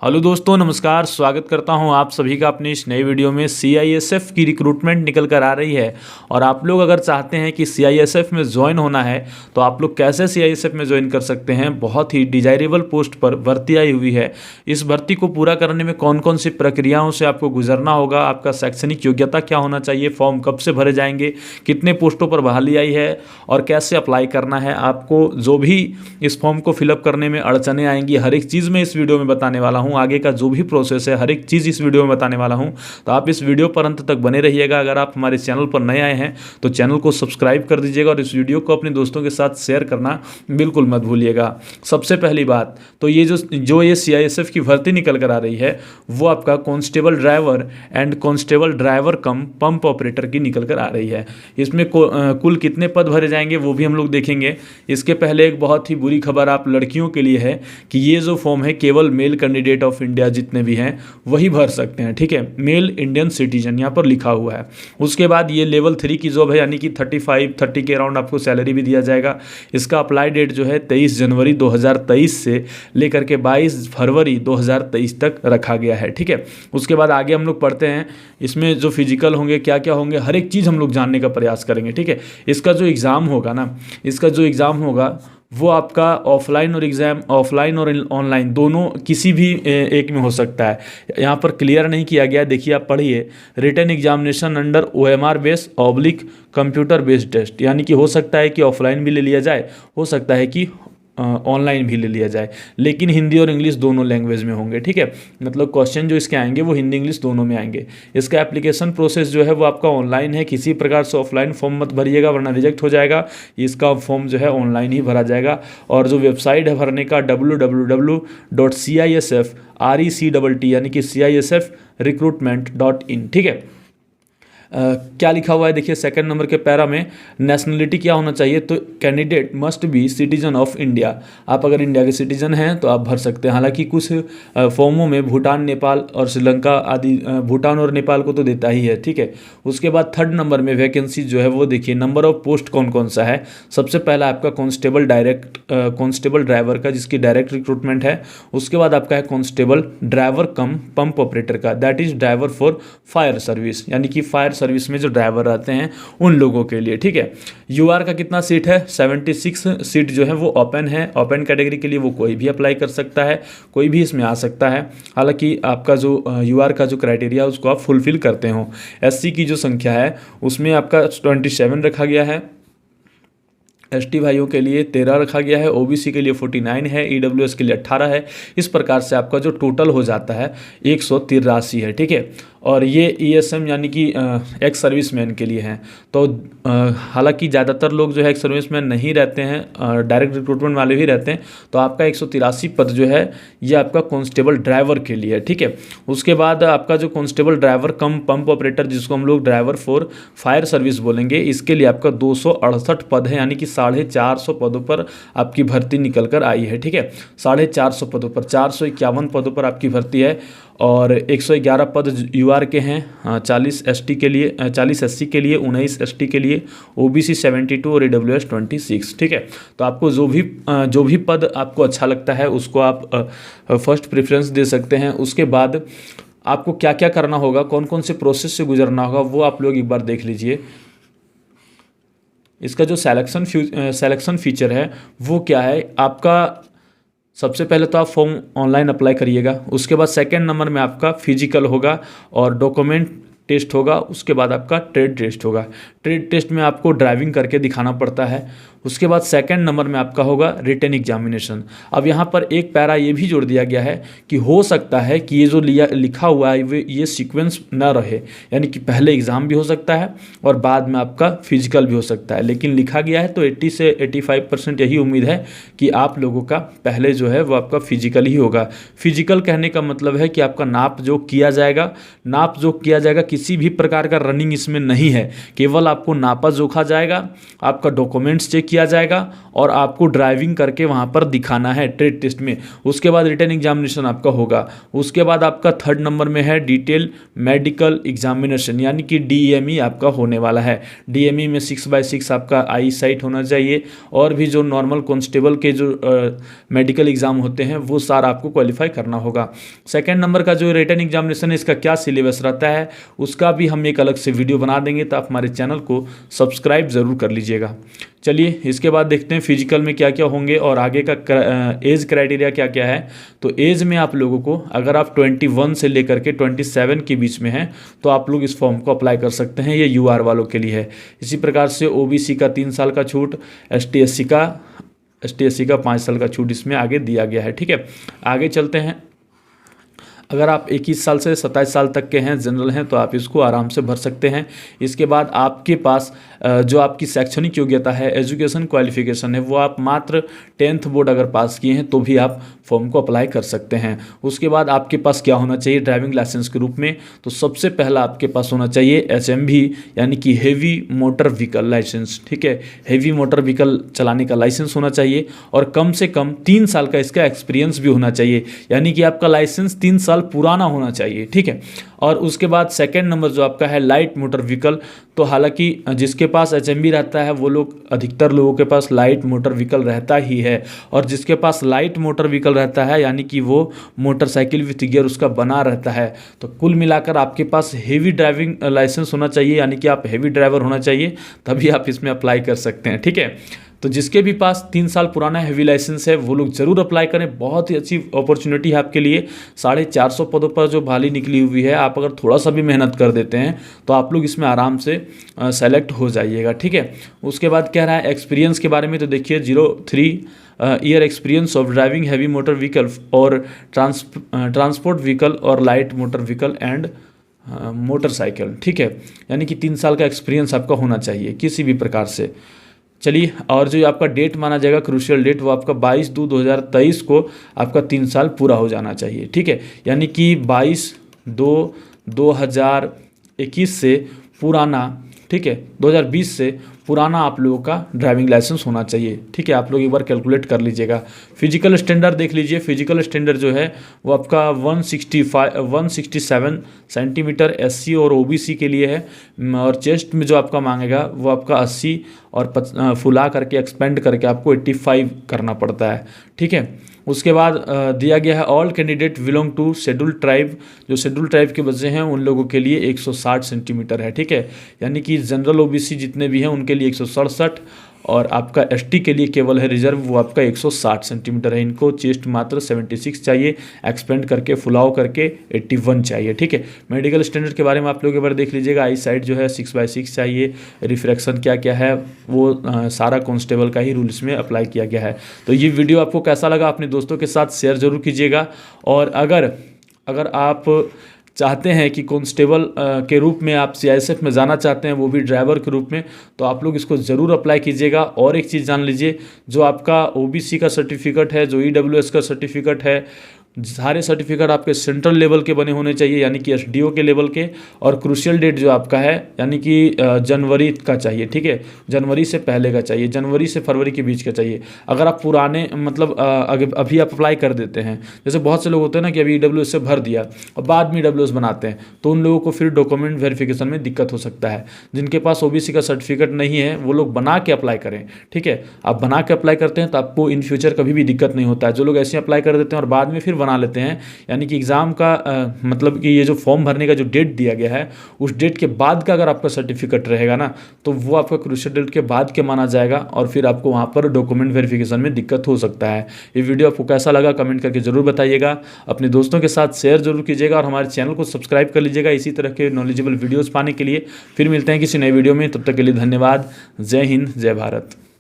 Hello दोस्तों, नमस्कार। स्वागत करता हूं आप सभी का अपनी इस नई वीडियो में। सीआईएसएफ की रिक्रूटमेंट निकल कर आ रही है और आप लोग अगर चाहते हैं कि सीआईएसएफ में ज्वाइन होना है तो आप लोग कैसे सीआईएसएफ में ज्वाइन कर सकते हैं। बहुत ही डिजायरेबल पोस्ट पर भर्ती आई हुई है। इस भर्ती को पूरा करने में कौन कौन सी प्रक्रियाओं से आपको गुजरना होगा, आपका शैक्षणिक योग्यता क्या होना चाहिए, फॉर्म कब से भरे जाएंगे, कितने पोस्टों पर बहाली आई है और कैसे अप्लाई करना है, आपको जो भी इस फॉर्म को फिलअप करने में अड़चने आएंगी, हर एक चीज़ मैं इस वीडियो में बताने वाला हूँ। आगे का जो भी प्रोसेस है हर एक चीज़ इस वीडियो में बताने वाला हूं, तो आप इस वीडियो पर अंत तक बने रहिएगा। अगर आप हमारे चैनल पर नए आए हैं तो चैनल को सब्सक्राइब कर दीजिएगा और इस वीडियो को अपने दोस्तों के साथ शेयर करना बिल्कुल मत भूलिएगा। सबसे पहली बात तो ये सीआईएसएफ की भर्ती निकल कर आ रही है वो आपका constable driver and constable driver cum pump operator की निकल कर आ रही है। इसमें कुल कितने पद भरे जाएंगे वो भी हम लोग देखेंगे। इसके पहले एक बहुत ही बुरी खबर आप लड़कियों के लिए है कि ये जो फॉर्म है केवल मेल कैंडिडेट ऑफ इंडिया जितने भी हैं वही भर सकते हैं। ठीक है, मेल इंडियन सिटीजन यहाँ पर लिखा हुआ है। उसके बाद ये लेवल 3 की जॉब है, यानी कि 30 के अराउंड आपको सैलरी भी दिया जाएगा। इसका अप्लाई डेट जो है 23 जनवरी 2023 से लेकर के 22 फरवरी 2023 तक रखा गया है। ठीक है, उसके बाद आगे हम लोग पढ़ते हैं। इसमें जो फिजिकल होंगे, क्या क्या होंगे, हर एक चीज़ हम लोग जानने का प्रयास करेंगे। ठीक है, इसका जो एग्ज़ाम होगा वो आपका ऑफलाइन और ऑनलाइन दोनों किसी भी एक में हो सकता है। यहाँ पर क्लियर नहीं किया गया, देखिए आप पढ़िए। Written examination under OMR base oblique computer based test, यानी कि हो सकता है कि ऑफलाइन भी ले लिया जाए, हो सकता है कि ऑनलाइन भी ले लिया जाए, लेकिन हिंदी और इंग्लिश दोनों लैंग्वेज में होंगे। ठीक है, मतलब क्वेश्चन जो इसके आएंगे वो हिंदी इंग्लिश दोनों में आएंगे। इसका एप्लीकेशन प्रोसेस जो है वो आपका ऑनलाइन है। किसी प्रकार से ऑफलाइन फॉर्म मत भरिएगा वरना रिजेक्ट हो जाएगा। इसका फॉर्म जो है ऑनलाइन ही भरा जाएगा और जो वेबसाइट है भरने का www.CISFRECTT यानी कि CISFrecruitment.in। ठीक है, क्या लिखा हुआ है देखिए सेकंड नंबर के पैरा में। नेशनलिटी क्या होना चाहिए, तो candidate must be citizen of India. आप अगर इंडिया के सिटीजन हैं तो आप भर सकते हैं। हालांकि कुछ फॉर्मों में भूटान, नेपाल और श्रीलंका आदि, भूटान और नेपाल को तो देता ही है। ठीक है, उसके बाद थर्ड नंबर में वैकेंसी जो है वो देखिए नंबर ऑफ पोस्ट कौन कौन सा है। सबसे पहला आपका कांस्टेबल ड्राइवर का, जिसकी डायरेक्ट रिक्रूटमेंट है। उसके बाद आपका है constable driver cum pump operator का, that is driver for fire service, यानी कि फायर सर्विस में जो ड्राइवर रहते हैं उन लोगों के लिए। ठीक है, यूआर का कितना सीट है, 76 सीट जो है वो ओपन है। ओपन कैटेगरी के लिए वो कोई भी अप्लाई कर सकता है, कोई भी इसमें आ सकता है। हालांकि आपका जो यूआर का जो क्राइटेरिया उसको आप फुलफिल करते हो। एससी की जो संख्या है उसमें आपका 27 रखा गया है। एसटी भाइयों के लिए 13 रखा गया है, ओबीसी के लिए 49 है, ईडब्ल्यूएस के लिए 18 है। इस प्रकार से आपका जो टोटल हो जाता है 183 है। ठीक है, और ये ईएसएम यानी कि एक्स सर्विसमैन के लिए हैं। तो हालांकि ज़्यादातर लोग जो है एक्स सर्विसमैन नहीं रहते हैं, डायरेक्ट रिक्रूटमेंट वाले भी रहते हैं। तो आपका 183 पद जो है ये आपका कांस्टेबल ड्राइवर के लिए है। ठीक है, उसके बाद आपका जो constable driver cum pump operator, जिसको हम लोग ड्राइवर फॉर फायर सर्विस बोलेंगे, इसके लिए आपका 268 पद है, यानी कि 450 पदों पर आपकी भर्ती निकल कर आई है। ठीक है, 450 पदों पर 451 पदों पर आपकी भर्ती है और 111 पद यूआर के हैं। 40 एसटी के लिए, 40 एससी के लिए, 19 एसटी के लिए, ओबीसी 72 और ईडब्ल्यूएस 26। ठीक है, तो आपको जो भी पद आपको अच्छा लगता है उसको आप फर्स्ट प्रेफरेंस दे सकते हैं। उसके बाद आपको क्या क्या करना होगा, कौन कौन से प्रोसेस से गुजरना होगा वो आप लोग एक बार देख लीजिए। इसका जो सेलेक्शन फीचर है वो क्या है आपका। सबसे पहले तो आप फॉर्म ऑनलाइन अप्लाई करिएगा। उसके बाद सेकंड नंबर में आपका फिजिकल होगा और डॉक्यूमेंट टेस्ट होगा। उसके बाद आपका ट्रेड टेस्ट होगा। ट्रेड टेस्ट में आपको ड्राइविंग करके दिखाना पड़ता है। उसके बाद सेकंड नंबर में आपका होगा रिटन एग्जामिनेशन। अब यहाँ पर एक पैरा ये भी जोड़ दिया गया है कि हो सकता है कि ये जो लिखा हुआ है ये सीक्वेंस ना रहे, यानी कि पहले एग्ज़ाम भी हो सकता है और बाद में आपका फिजिकल भी हो सकता है। लेकिन लिखा गया है तो 80 से 85% यही उम्मीद है कि आप लोगों का पहले जो है वो आपका फिजिकल ही होगा। फिजिकल कहने का मतलब है कि आपका नाप जो किया जाएगा किसी भी प्रकार का रनिंग इसमें नहीं है। केवल आपको नापा जोखा जाएगा, आपका डॉक्यूमेंट्स चेक किया जाएगा और आपको ड्राइविंग करके वहाँ पर दिखाना है ट्रेड टेस्ट में। उसके बाद रिटन एग्जामिनेशन आपका होगा। उसके बाद आपका 3rd नंबर में है डिटेल मेडिकल एग्जामिनेशन, यानी कि DME आपका होने वाला है। DME में 6/6 आपका आई साइट होना चाहिए और भी जो नॉर्मल कांस्टेबल के जो मेडिकल एग्जाम होते हैं वो सारा आपको क्वालिफाई करना होगा। 2nd नंबर का जो रिटन एग्जामिनेशन है, इसका क्या सिलेबस रहता है उसका भी हम एक अलग से वीडियो बना देंगे, तो आप हमारे चैनल को सब्सक्राइब ज़रूर कर लीजिएगा। चलिए इसके बाद देखते हैं फिजिकल में क्या क्या होंगे और आगे का एज क्राइटेरिया क्या क्या है। तो एज में आप लोगों को, अगर आप 21 से लेकर के 27 के बीच में हैं तो आप लोग इस फॉर्म को अप्लाई कर सकते हैं। ये UR वालों के लिए है। इसी प्रकार से OBC का 3 साल का छूट, ST/SC का 5 साल का छूट इसमें आगे दिया गया है। ठीक है, आगे चलते हैं। अगर आप 21 साल से 27 साल तक के हैं, जनरल हैं, तो आप इसको आराम से भर सकते हैं। इसके बाद आपके पास जो आपकी शैक्षणिक योग्यता है, एजुकेशन क्वालिफिकेशन है, वो आप मात्र 10th बोर्ड अगर पास किए हैं तो भी आप फॉर्म को अप्लाई कर सकते हैं। उसके बाद आपके पास क्या होना चाहिए ड्राइविंग लाइसेंस के रूप में, तो सबसे पहला आपके पास होना चाहिए HMV यानी कि हेवी मोटर व्हीकल लाइसेंस। ठीक है, हेवी मोटर व्हीकल चलाने का लाइसेंस होना चाहिए और कम से कम 3 साल का इसका एक्सपीरियंस भी होना चाहिए, यानी कि आपका लाइसेंस 3 साल पुराना होना चाहिए। ठीक है, और उसके बाद 2nd नंबर जो आपका है लाइट मोटर व्हीकल, तो हालांकि जिसके पास HMV रहता है वो लोग, अधिकतर लोगों के पास लाइट मोटर व्हीकल रहता ही है, और जिसके पास लाइट मोटर व्हीकल रहता है यानी कि वो मोटरसाइकिल विथ गियर उसका बना रहता है, तो कुल मिलाकर आपके पास हेवी ड्राइविंग लाइसेंस होना चाहिए, यानी कि आप हेवी ड्राइवर होना चाहिए, तभी आप इसमें अप्लाई कर सकते हैं। ठीक है, तो जिसके भी पास 3 साल पुराना हेवी लाइसेंस है वो लोग ज़रूर अप्लाई करें। बहुत ही अच्छी अपॉर्चुनिटी है आपके लिए। 450 पदों पर जो बहाली निकली हुई है, आप अगर थोड़ा सा भी मेहनत कर देते हैं तो आप लोग इसमें आराम से सेलेक्ट हो जाइएगा। ठीक है, उसके बाद कह रहा है एक्सपीरियंस के बारे में, तो देखिए 0-3 year experience of driving heavy motor vehicle और ट्रांसपोर्ट व्हीकल और light motor vehicle and motorcycle. ठीक है, यानी कि 3 साल का एक्सपीरियंस आपका होना चाहिए किसी भी प्रकार से। चलिए, और जो आपका डेट माना जाएगा क्रूशियल डेट, वो आपका 22/2/2023 को आपका 3 साल पूरा हो जाना चाहिए। ठीक है, यानी कि 22/2/2021 से पुराना, ठीक है, 2020 से पुराना आप लोगों का ड्राइविंग लाइसेंस होना चाहिए। ठीक है, आप लोग एक बार कैलकुलेट कर लीजिएगा। फिजिकल स्टैंडर्ड देख लीजिए। फिजिकल स्टैंडर्ड जो है वो आपका 167 सेंटीमीटर SC और OBC के लिए है, और चेस्ट में जो आपका मांगेगा वो आपका 80 और फुला करके एक्सपेंड करके आपको 85 करना पड़ता है। ठीक है, उसके बाद दिया गया है all candidate belong to schedule tribe, जो शेड्यूल ट्राइब के बच्चे हैं उन लोगों के लिए 160 सेंटीमीटर है। ठीक है, यानी कि जनरल OBC जितने भी हैं उनके लिए 167, और आपका ST के लिए केवल है रिजर्व, वो आपका 160 सेंटीमीटर है। इनको चेस्ट मात्र 76 चाहिए, एक्सपेंड करके फुलाव करके 81 चाहिए। ठीक है, मेडिकल स्टैंडर्ड के बारे में आप लोग एक बार देख लीजिएगा। आई साइड जो है 6/6 चाहिए। रिफ्रैक्शन क्या क्या है वो सारा कांस्टेबल का ही रूल इसमें अप्लाई किया गया है। तो ये वीडियो आपको कैसा लगा अपने दोस्तों के साथ शेयर जरूर कीजिएगा, और अगर आप चाहते हैं कि कांस्टेबल के रूप में आप CISF में जाना चाहते हैं, वो भी ड्राइवर के रूप में, तो आप लोग इसको ज़रूर अप्लाई कीजिएगा। और एक चीज़ जान लीजिए, जो आपका OBC का सर्टिफिकेट है, जो EWS का सर्टिफिकेट है, सारे सर्टिफिकेट आपके सेंट्रल लेवल के बने होने चाहिए, यानी कि SDO के लेवल के, और क्रूशियल डेट जो आपका है यानी कि जनवरी का चाहिए। ठीक है, जनवरी से पहले का चाहिए, जनवरी से फरवरी के बीच का चाहिए। अगर आप पुराने मतलब अभी आप अप्लाई कर देते हैं, जैसे बहुत से लोग होते हैं ना कि अभी EWS से भर दिया और बाद में EWS बनाते हैं, तो उन लोगों को फिर डॉक्यूमेंट वेरिफिकेशन में दिक्कत हो सकता है। जिनके पास OBC का सर्टिफिकेट नहीं है वो लोग बना के अप्लाई करें। ठीक है, आप बना के अप्लाई करते हैं तो आपको इन फ्यूचर कभी भी दिक्कत नहीं होता है। जो लोग ऐसे अप्लाई कर देते हैं और बाद में फिर बना लेते हैं, यानी कि एग्ज़ाम का मतलब कि ये जो फॉर्म भरने का जो डेट दिया गया है, उस डेट के बाद का अगर आपका सर्टिफिकेट रहेगा ना, तो वो आपका क्रूशियल डेट के बाद के माना जाएगा, और फिर आपको वहाँ पर डॉक्यूमेंट वेरिफिकेशन में दिक्कत हो सकता है। ये वीडियो आपको कैसा लगा कमेंट करके ज़रूर बताइएगा, अपने दोस्तों के साथ शेयर जरूर कीजिएगा, और हमारे चैनल को सब्सक्राइब कर लीजिएगा इसी तरह के नॉलेजेबल वीडियोज़ पाने के लिए। फिर मिलते हैं किसी नए वीडियो में, तब तक के लिए धन्यवाद। जय हिंद, जय भारत।